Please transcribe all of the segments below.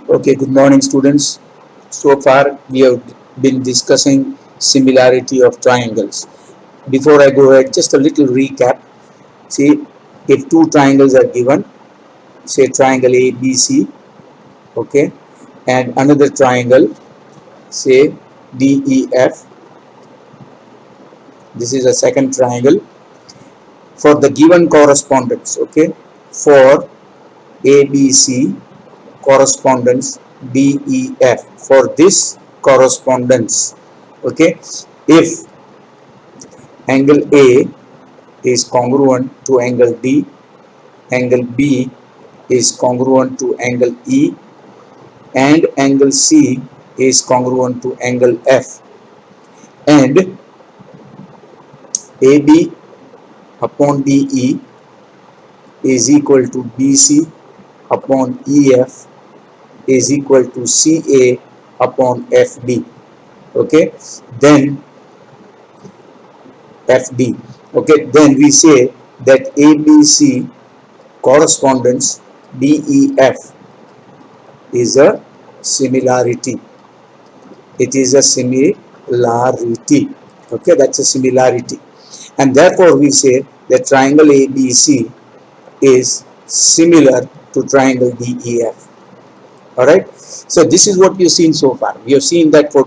Okay, good morning, students. So far, we have been discussing similarity of triangles. Before I go ahead, just a little recap. See, if two triangles are given, say triangle ABC, okay, and another triangle, say DEF, this is a second triangle. For the given correspondence, okay, for ABC correspondence DEF, for this correspondence, okay, if angle A is congruent to angle D, angle B is congruent to angle E, and angle C is congruent to angle F, and AB upon DE is equal to BC upon EF is equal to CA upon FD. Okay, then FD. Okay, then we say that ABC correspondence DEF is a similarity. It is a similarity. Okay, that's a similarity. And therefore we say that triangle ABC is similar to triangle DEF. Alright. So this is what we have seen so far. We have seen that for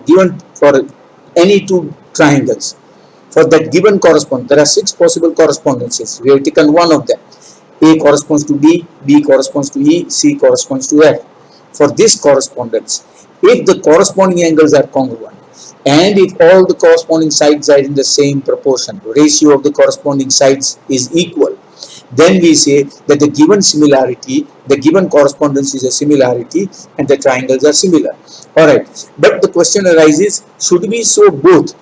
any two triangles, for that given correspondence, there are 6 possible correspondences. We have taken one of them. A corresponds to D, B corresponds to E, C corresponds to F. For this correspondence, if the corresponding angles are congruent, and if all the corresponding sides are in the same proportion, ratio of the corresponding sides is equal, then we say that the given similarity, the given correspondence is a similarity and the triangles are similar. Alright, but the question arises, should we show both?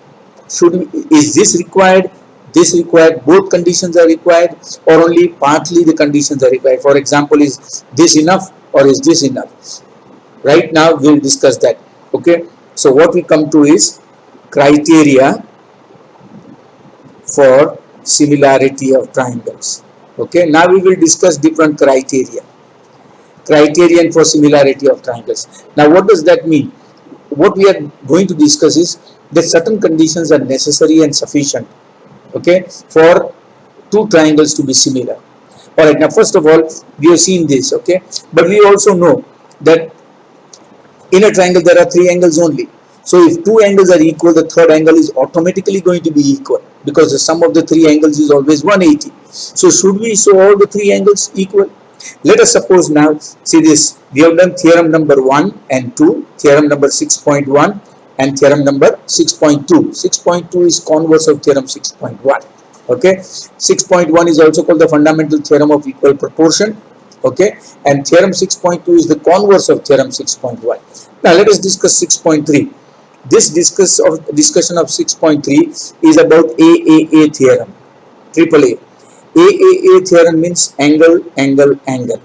Is this required? This required, both conditions are required, or only partly the conditions are required? For example, is this enough or is this enough? Right now we'll discuss that. Okay, so what we come to is criteria for similarity of triangles. Okay, now we will discuss different criteria. Criterion for similarity of triangles. Now what does that mean? What we are going to discuss is that certain conditions are necessary and sufficient, okay, for two triangles to be similar. All right, now first of all, we have seen this, okay, but we also know that in a triangle there are 3 angles only. So if 2 angles are equal, the third angle is automatically going to be equal, because the sum of the 3 angles is always 180. So should we show all the 3 angles equal? Let us suppose now, see this, we have done theorem number 1 and 2, theorem number 6.1 and theorem number 6.2. 6.2 is converse of theorem 6.1. Okay, 6.1 is also called the fundamental theorem of equal proportion. Okay, and theorem 6.2 is the converse of theorem 6.1. Now let us discuss 6.3. This discussion of 6.3 is about AAA theorem, triple A. AAA theorem means angle, angle, angle,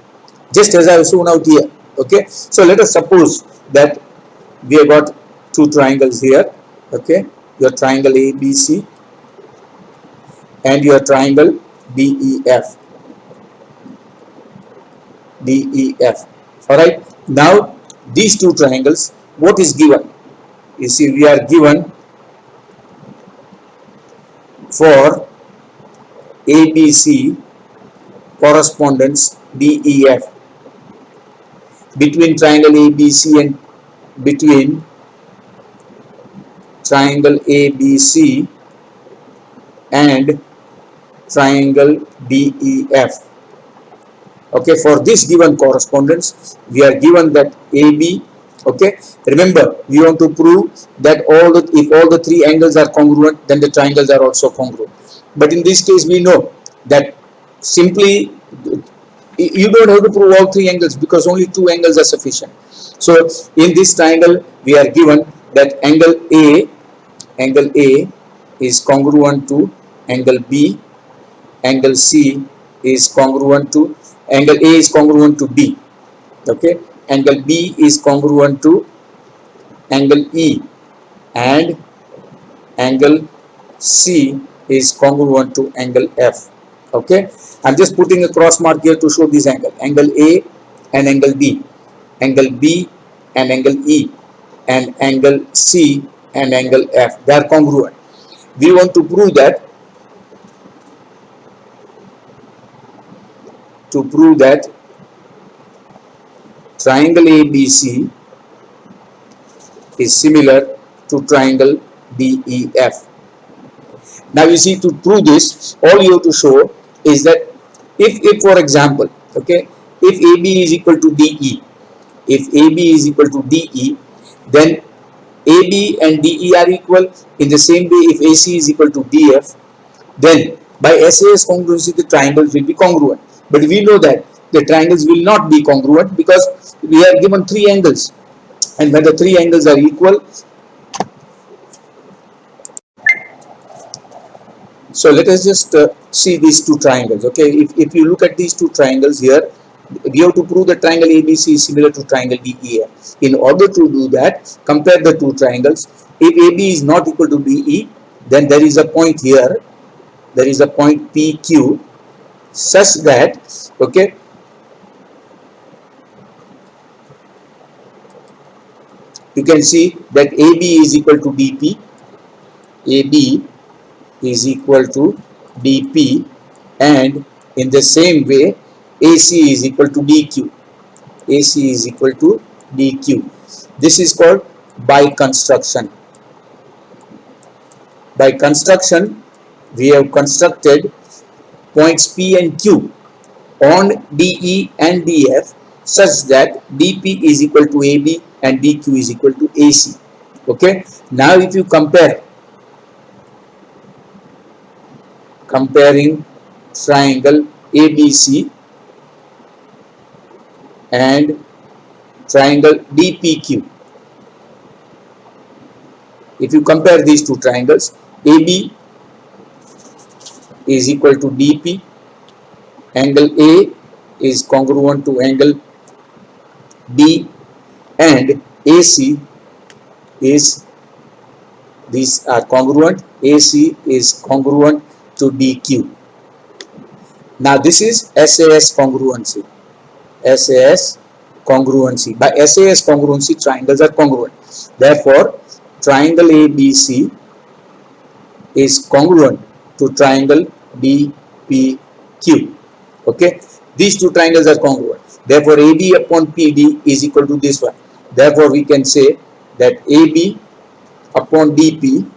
just as I have shown out here. Okay, so let us suppose that we have got two triangles here. Okay, your triangle ABC and your triangle DEF. All right, now these two triangles, what is given? You see, we are given for ABC correspondence DEF between triangle ABC and between triangle ABC and triangle DEF. Okay, for this given correspondence, we are given that AB. Okay, remember, we want to prove that if all the 3 angles are congruent, then the triangles are also congruent. But in this case, we know that simply you don't have to prove all 3 angles, because only 2 angles are sufficient. So in this triangle, we are given that angle A is congruent to angle B, angle C is congruent to, angle A is congruent to B. Okay, angle B is congruent to angle E, and angle C is congruent to angle F. Okay, I'm just putting a cross mark here to show this angle A and angle B. Angle B and angle E and angle C and angle F, they are congruent. We want to prove that triangle ABC is similar to triangle DEF. Now you see, to prove this, all you have to show is that if for example, okay, if AB is equal to DE, then AB and DE are equal. In the same way, if AC is equal to DF, then by SAS congruency the triangles will be congruent. But we know that the triangles will not be congruent because we are given three angles, and when the three angles are equal, so let us just see these two triangles. Okay, if you look at these two triangles here, we have to prove that triangle ABC is similar to triangle DEF. In order to do that, compare the two triangles. If AB is not equal to DE, then there is a point here, there is a point PQ, such that, okay, you can see that AB is equal to DP, AB is equal to DP, and in the same way AC is equal to DQ, AC is equal to DQ. This is called biconstruction. By construction, we have constructed points P and Q on DE and DF such that DP is equal to AB and DQ is equal to AC. Okay, now if you comparing triangle ABC and triangle DPQ, if you compare these two triangles, AB is equal to DP, angle A is congruent to angle D, and AC is, these are congruent, AC is congruent to DQ. Now this is SAS congruency. SAS congruency. By SAS congruency, triangles are congruent. Therefore, triangle ABC is congruent to triangle DPQ. Okay, these two triangles are congruent. Therefore, AB upon PD is equal to this one. Therefore, we can say that AB upon DP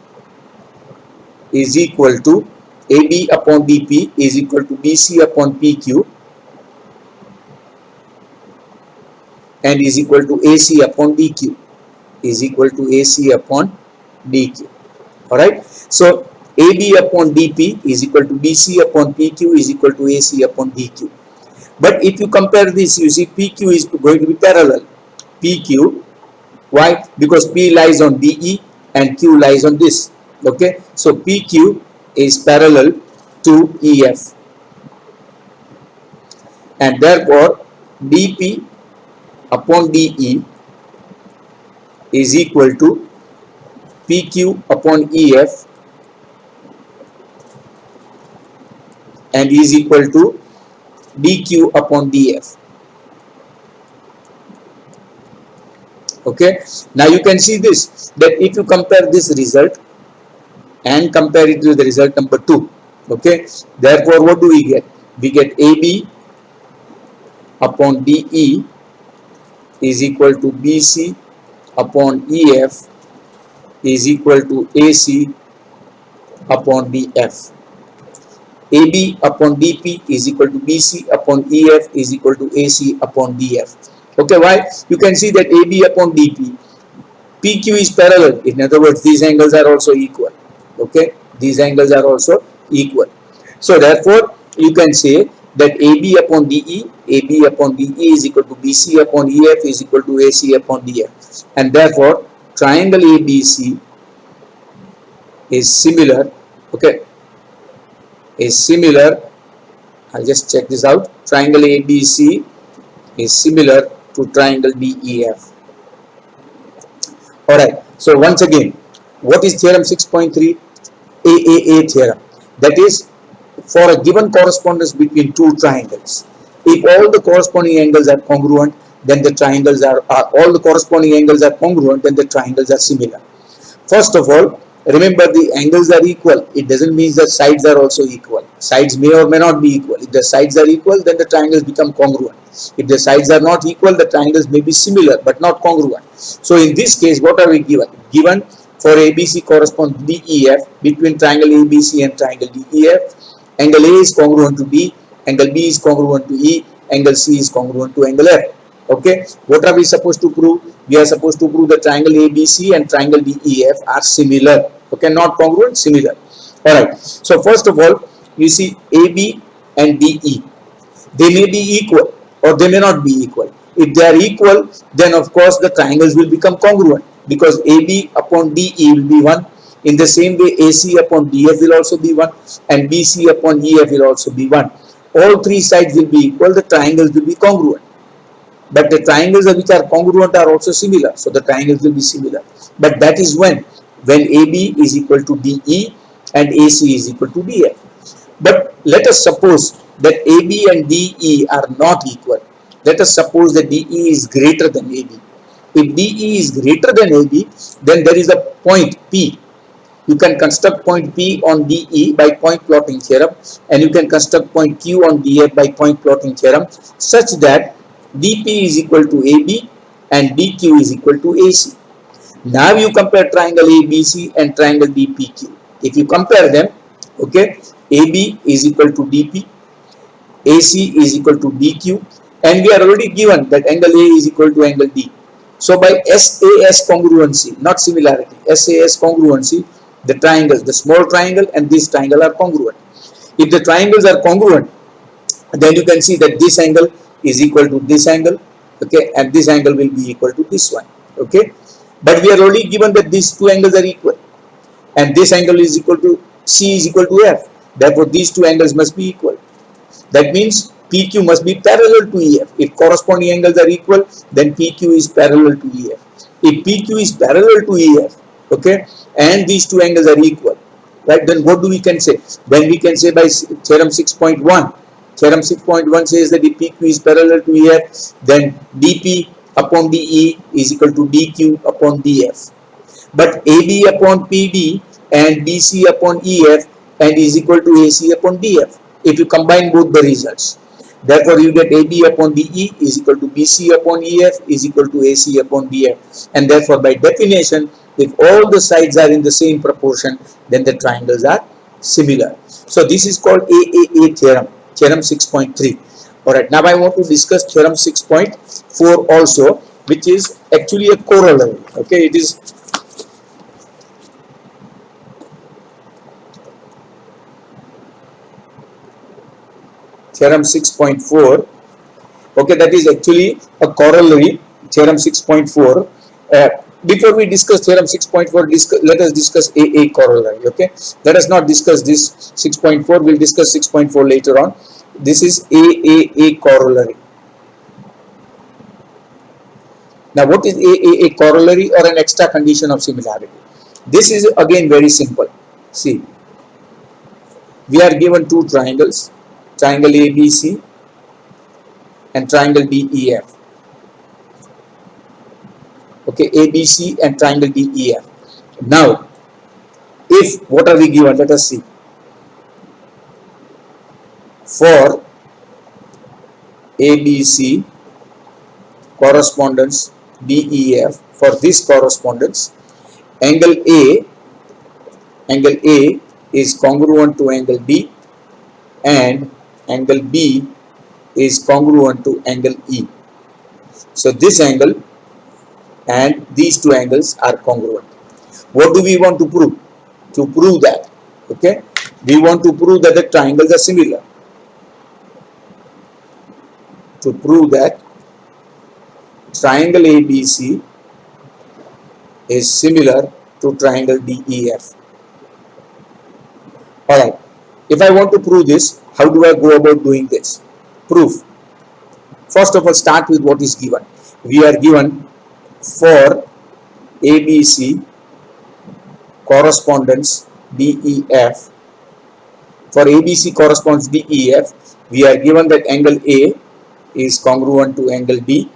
is equal to, AB upon DP is equal to BC upon PQ and is equal to AC upon DQ, is equal to AC upon DQ. Alright, so AB upon DP is equal to BC upon PQ is equal to AC upon DQ. But if you compare this, you see PQ is going to be parallel. PQ, why? Because P lies on DE and Q lies on this. Okay, so PQ is parallel to EF, and therefore DP upon DE is equal to PQ upon EF and is equal to DQ upon DF. Okay, now you can see this, that if you compare this result and compare it with the result number 2, okay, therefore what do we get? We get AB upon DE is equal to BC upon EF is equal to AC upon DF. AB upon DP is equal to BC upon EF is equal to AC upon DF. Okay, why? You can see that AB upon DP, PQ is parallel. In other words, these angles are also equal. Okay, these angles are also equal. So therefore, you can say that AB upon DE is equal to BC upon EF is equal to AC upon DF, and therefore triangle ABC is similar. Okay, is similar. I'll just check this out. Triangle ABC is similar to triangle DEF. Alright, so once again, what is theorem 6.3? AAA theorem. That is, for a given correspondence between two triangles, if all the corresponding angles are congruent, then the triangles are all the corresponding angles are congruent, then the triangles are similar. First of all, remember the angles are equal. It doesn't mean that sides are also equal. Sides may or may not be equal. If the sides are equal, then the triangles become congruent. If the sides are not equal, the triangles may be similar but not congruent. So in this case, what are we given? Given for ABC corresponds DEF, between triangle ABC and triangle DEF, angle A is congruent to D, angle B is congruent to E, angle C is congruent to angle F. Okay, what are we supposed to prove? We are supposed to prove the triangle ABC and triangle DEF are similar. Okay, not congruent, similar. Alright, so first of all, you see AB and DE. They may be equal or they may not be equal. If they are equal, then of course the triangles will become congruent, because AB upon DE will be 1. In the same way, AC upon DF will also be 1, and BC upon EF will also be 1. All three sides will be equal, the triangles will be congruent. But the triangles which are congruent are also similar, so the triangles will be similar. But that is when AB is equal to DE and AC is equal to DF. But let us suppose that AB and DE are not equal. Let us suppose that DE is greater than AB. If DE is greater than AB, then there is a point P. You can construct point P on DE by point plotting theorem, and you can construct point Q on DF by point plotting theorem, such that DP is equal to AB and DQ is equal to AC. Now you compare triangle ABC and triangle DPQ. If you compare them, okay, AB is equal to DP, AC is equal to DQ, and we are already given that angle A is equal to angle D. So by SAS congruency, not similarity, SAS congruency, the triangles, the small triangle and this triangle are congruent. If the triangles are congruent, then you can see that this angle is equal to this angle, okay, and this angle will be equal to this one, okay. But we are already given that these two angles are equal, and this angle is equal to C is equal to F. Therefore, these two angles must be equal. That means PQ must be parallel to EF. If corresponding angles are equal, then PQ is parallel to EF. If PQ is parallel to EF, okay, and these two angles are equal, right, then what do we can say? Then we can say by theorem 6.1. Theorem 6.1 says that if PQ is parallel to EF, then DP upon DE is equal to DQ upon DF. But AB upon PB and BC upon EF and is equal to AC upon DF, if you combine both the results. Therefore, you get AB upon DE is equal to BC upon EF is equal to AC upon DF. And therefore, by definition, if all the sides are in the same proportion, then the triangles are similar. So, this is called AAA theorem, theorem 6.3. Alright, now I want to discuss theorem 6.4 also, which is actually a corollary. Okay, it is theorem 6.4. Okay, that is actually a corollary, theorem 6.4. Before we discuss theorem 6.4, let us discuss AA corollary. Okay, let us not discuss this 6.4. We'll discuss 6.4 later on. This is AAA corollary. Now, what is AAA corollary, or an extra condition of similarity? This is again very simple. See, we are given two triangles, triangle ABC and triangle DEF. Okay, ABC and triangle DEF. Now, if what are we given? Let us see. For ABC correspondence DEF, for this correspondence, angle A is congruent to angle B, and angle B is congruent to angle E. So this angle and these two angles are congruent. What do we want to prove? To prove that, okay, we want to prove that the triangles are similar. To prove that triangle ABC is similar to triangle DEF. Alright, if I want to prove this, how do I go about doing this? Proof. First of all, start with what is given. We are given for ABC correspondence DEF. For ABC corresponds DEF, we are given that angle A is congruent to angle B,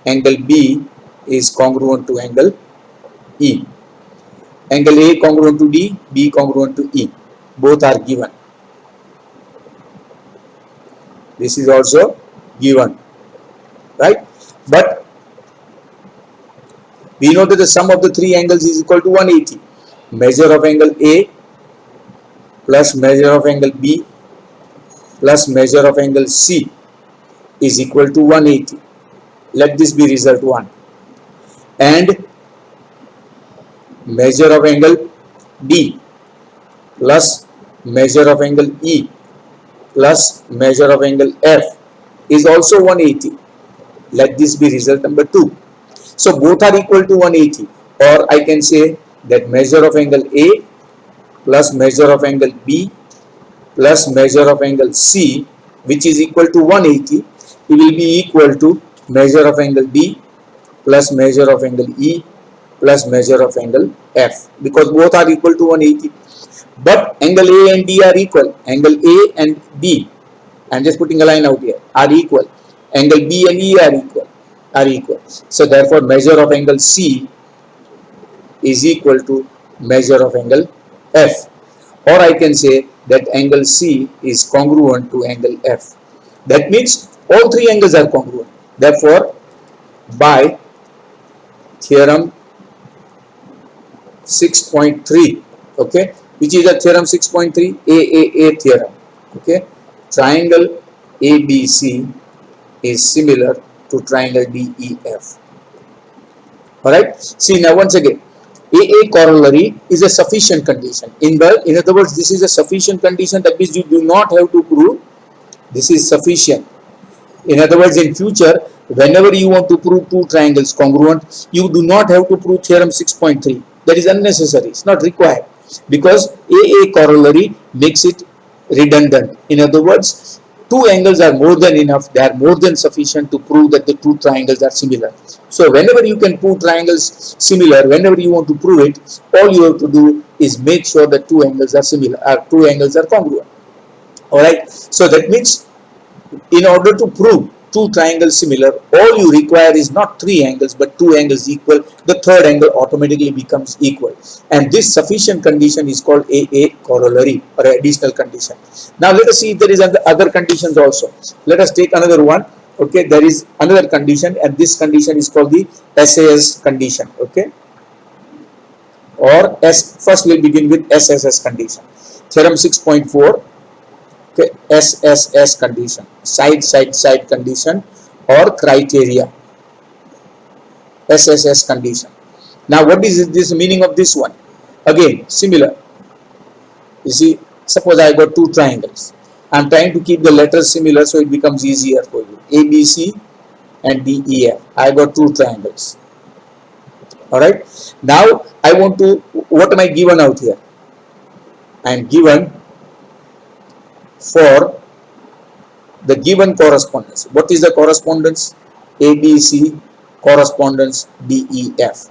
angle B is congruent to angle E. Angle A congruent to D, B congruent to E. Both are given. This is also given, right? But we know that the sum of the three angles is equal to 180. Measure of angle A plus measure of angle B plus measure of angle C is equal to 180. Let this be result 1. And measure of angle D plus measure of angle E plus measure of angle F is also 180. Let this be result number 2. So both are equal to 180, or I can say that measure of angle A plus measure of angle B plus measure of angle C, which is equal to 180, it will be equal to measure of angle D plus measure of angle E plus measure of angle F, because both are equal to 180. But angle A and D are equal. Angle A and B, I am just putting a line out here, are equal. Angle B and E are equal. So therefore measure of angle C is equal to measure of angle F. Or I can say that angle C is congruent to angle F. That means all three angles are congruent. Therefore, by theorem 6.3, okay, which is a theorem 6.3, AAA theorem, okay, triangle ABC is similar to triangle DEF. Alright, see now once again, AA corollary is a sufficient condition. In other words, this is a sufficient condition. That means you do not have to prove this is sufficient. In other words, in future, whenever you want to prove two triangles congruent, you do not have to prove theorem 6.3. That is unnecessary. It's not required, because AA corollary makes it redundant. In other words, two angles are more than enough. They are more than sufficient to prove that the two triangles are similar. So whenever you can prove triangles similar, whenever you want to prove it, all you have to do is make sure that two angles are similar, two angles are congruent. Alright, so that means in order to prove two triangles similar, all you require is not three angles but two angles equal. The third angle automatically becomes equal, and this sufficient condition is called AA corollary, or additional condition. Now let us see if there is other conditions also. Let us take another one. Okay, there is another condition, and this condition is called the SAS condition. Okay, or first we'll begin with SSS condition. Theorem 6.4. Okay, SSS condition, side condition or criteria. SSS condition. Now what is this meaning of this one? Again similar. You see, suppose I got two triangles. I am trying to keep the letters similar so it becomes easier for you. ABC and DEF. I got two triangles. Alright. Now I want to, what am I given out here? I am given for the given correspondence. What is the correspondence? ABC correspondence DEF.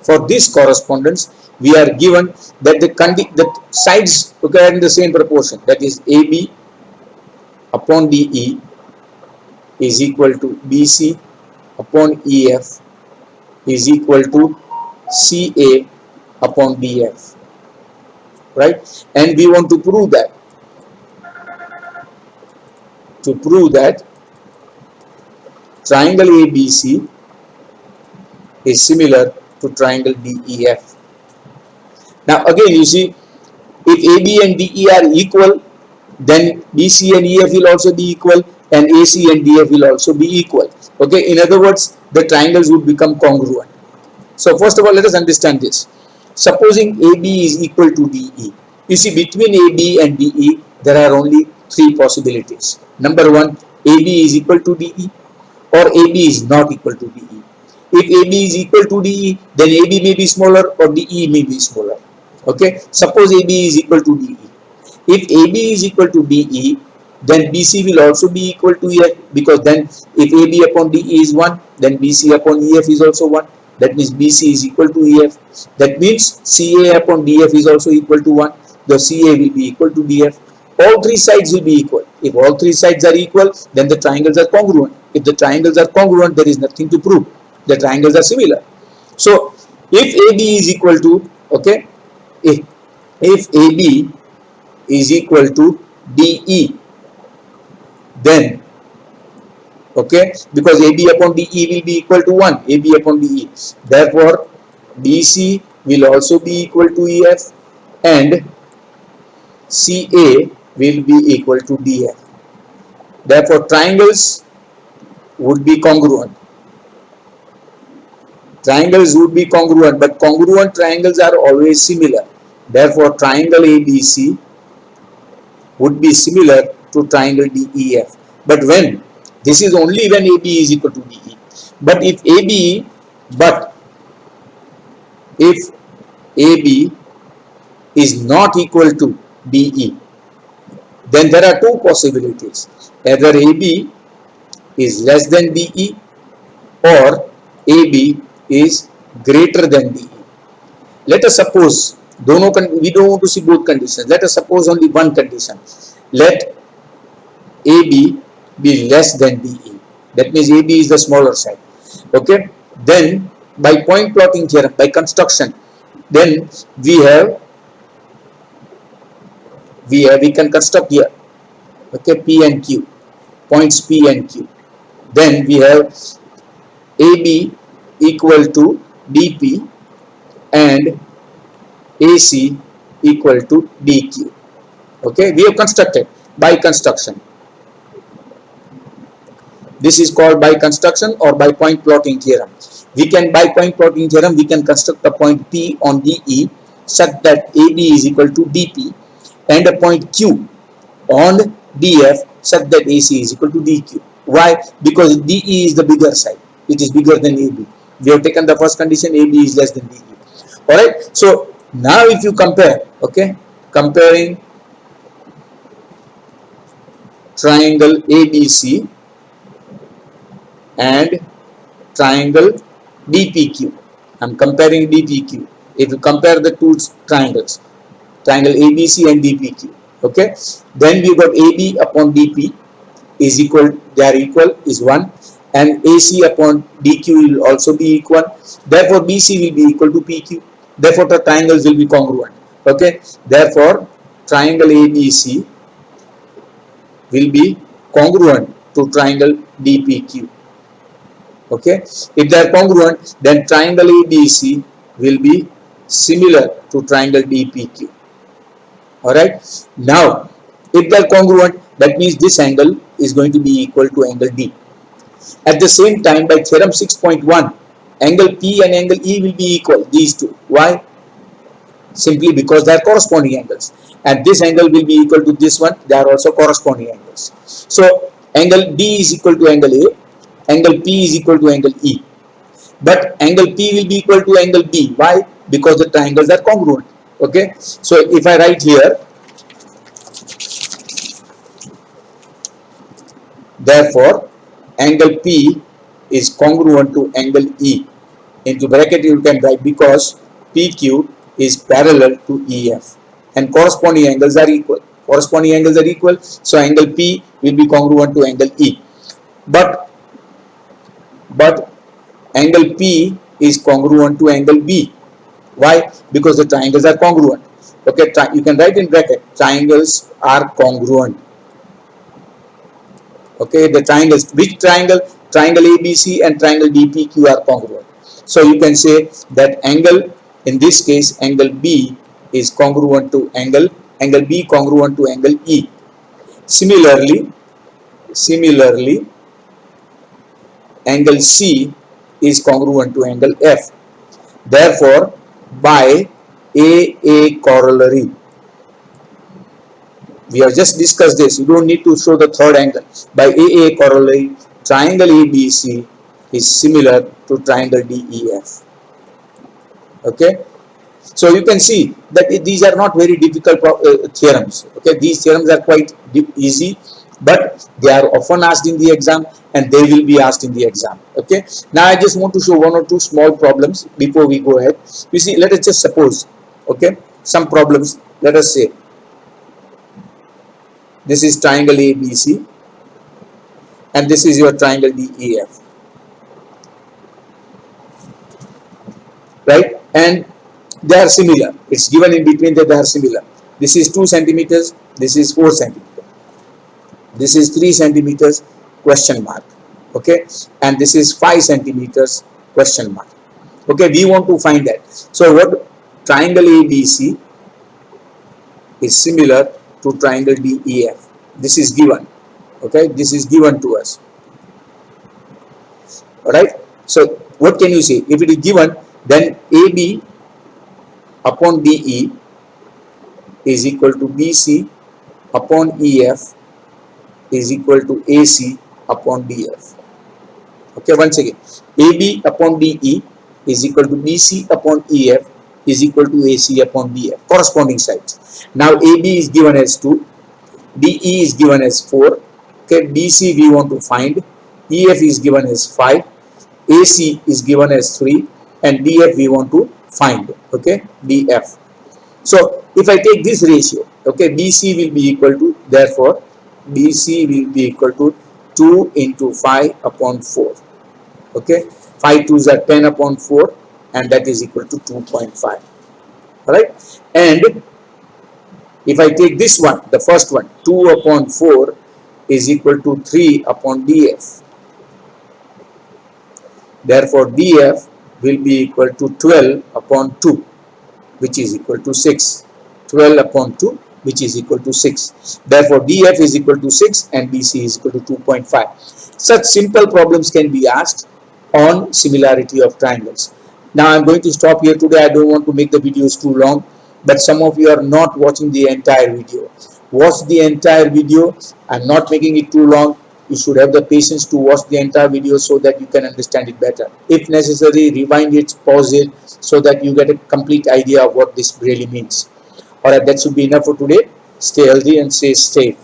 For this correspondence, we are given that the sides are in the same proportion. That is, AB upon DE is equal to BC upon EF is equal to CA upon DF. Right? And we want to prove that. To prove that triangle ABC is similar to triangle DEF. Now again you see, if AB and DE are equal, then BC and EF will also be equal, and AC and DF will also be equal. Okay, in other words, the triangles would become congruent. So first of all, let us understand this. Supposing AB is equal to DE. You see, between AB and DE, there are only three possibilities. Number one, AB is equal to DE, or AB is not equal to DE. If AB is equal to DE, then AB may be smaller or DE may be smaller. Okay, suppose AB is equal to DE. If AB is equal to DE, then BC will also be equal to EF, because then if AB upon DE is 1, then BC upon EF is also 1. That means BC is equal to EF. That means CA upon DF is also equal to 1. The CA will be equal to DF. All three sides will be equal. If all three sides are equal, then the triangles are congruent. If the triangles are congruent, there is nothing to prove. The triangles are similar. So if AB is equal to, okay, if AB is equal to DE, then, okay, because AB upon DE will be equal to 1, AB upon DE. Therefore, BC will also be equal to EF and CA will be equal to DF. Therefore, triangles would be congruent. Triangles would be congruent, but congruent triangles are always similar. Therefore, triangle ABC would be similar to triangle DEF. But when? This is only when AB is equal to DE. But if AB is not equal to DE, then there are two possibilities. Either AB is less than DE or AB is greater than DE. Let us suppose, we don't want to see both conditions. Let us suppose only one condition. Let AB be less than DE. That means AB is the smaller side. Okay. Then by point plotting theorem, by construction, then we can construct here. Okay, P and Q, points P and Q. Then we have AB equal to DP and AC equal to DQ. Okay, we have constructed by construction. This is called by construction or by point plotting theorem. We can, by point plotting theorem, we can construct a point P on DE such that AB is equal to DP and a point Q on DF such that AC is equal to DQ. Why? Because DE is the bigger side. It is bigger than AB. We have taken the first condition, AB is less than DE. Alright. So now if you compare, okay, comparing triangle ABC and triangle DPQ. I am comparing DPQ. If you compare the two triangles, triangle ABC and DPQ, okay, then we got AB upon DP is equal, they are equal, is 1, and AC upon DQ will also be equal. Therefore, BC will be equal to PQ. Therefore, the triangles will be congruent. Okay, therefore, triangle ABC will be congruent to triangle DPQ. Okay, if they are congruent, then triangle ABC will be similar to triangle DPQ. Alright, now if they are congruent, that means this angle is going to be equal to angle D. At the same time, by theorem 6.1, angle P and angle E will be equal, these two. Why? Simply because they are corresponding angles, and this angle will be equal to this one, they are also corresponding angles. So angle D is equal to angle A, angle P is equal to angle E, but angle P will be equal to angle B. Why? Because the triangles are congruent. Okay, so if I write here, therefore angle P is congruent to angle E. Into bracket you can write, because PQ is parallel to EF and corresponding angles are equal. Corresponding angles are equal, so angle P will be congruent to angle E. But angle P is congruent to angle B. Why? Because the triangles are congruent. Okay, you can write in bracket, triangles are congruent. Okay, the triangles, which triangle? Triangle ABC and triangle DPQ are congruent. So you can say that angle, in this case, angle B is congruent to angle B congruent to angle E. Similarly, angle C is congruent to angle F. Therefore, by AA corollary, we have just discussed this, you don't need to show the third angle. By AA corollary, triangle ABC is similar to triangle DEF. Okay, so you can see that these are not very difficult theorems. Okay, these theorems are quite easy, but they are often asked in the exam and they will be asked in the exam. Okay, now I just want to show one or two small problems before we go ahead. You see, let us just suppose, okay, some problems. Let us say this is triangle ABC and this is your triangle DEF, right? And they are similar. It's given in between that they are similar. This is 2 centimeters, this is 4 centimeters, this is 3 centimeters, question mark, okay, and this is 5 centimeters, question mark. Okay, we want to find that. So what, triangle ABC is similar to triangle DEF. This is given. Okay, this is given to us. Alright, so what can you say? If it is given, then AB upon DE is equal to BC upon EF is equal to AC upon DF. Okay, once again, AB upon DE is equal to BC upon EF is equal to AC upon DF, corresponding sides. Now AB is given as 2, DE is given as 4, okay, BC we want to find, EF is given as 5, AC is given as 3, and DF we want to find, okay, DF. So if I take this ratio, okay, BC will be equal to, therefore BC will be equal to 2 into 5 upon 4, okay, 5 2s are 10 upon 4, and that is equal to 2.5. Alright, and if I take this one, the first one, 2 upon 4 is equal to 3 upon DF. Therefore DF will be equal to 12 upon 2, which is equal to 6. 12 upon 2, which is equal to 6. Therefore DF is equal to 6 and BC is equal to 2.5. Such simple problems can be asked on similarity of triangles. Now I'm going to stop here today. I don't want to make the videos too long, but some of you are not watching the entire video. Watch the entire video. I'm not making it too long. You should have the patience to watch the entire video so that you can understand it better. If necessary, rewind it, pause it, so that you get a complete idea of what this really means. Alright, that should be enough for today. Stay healthy and stay safe.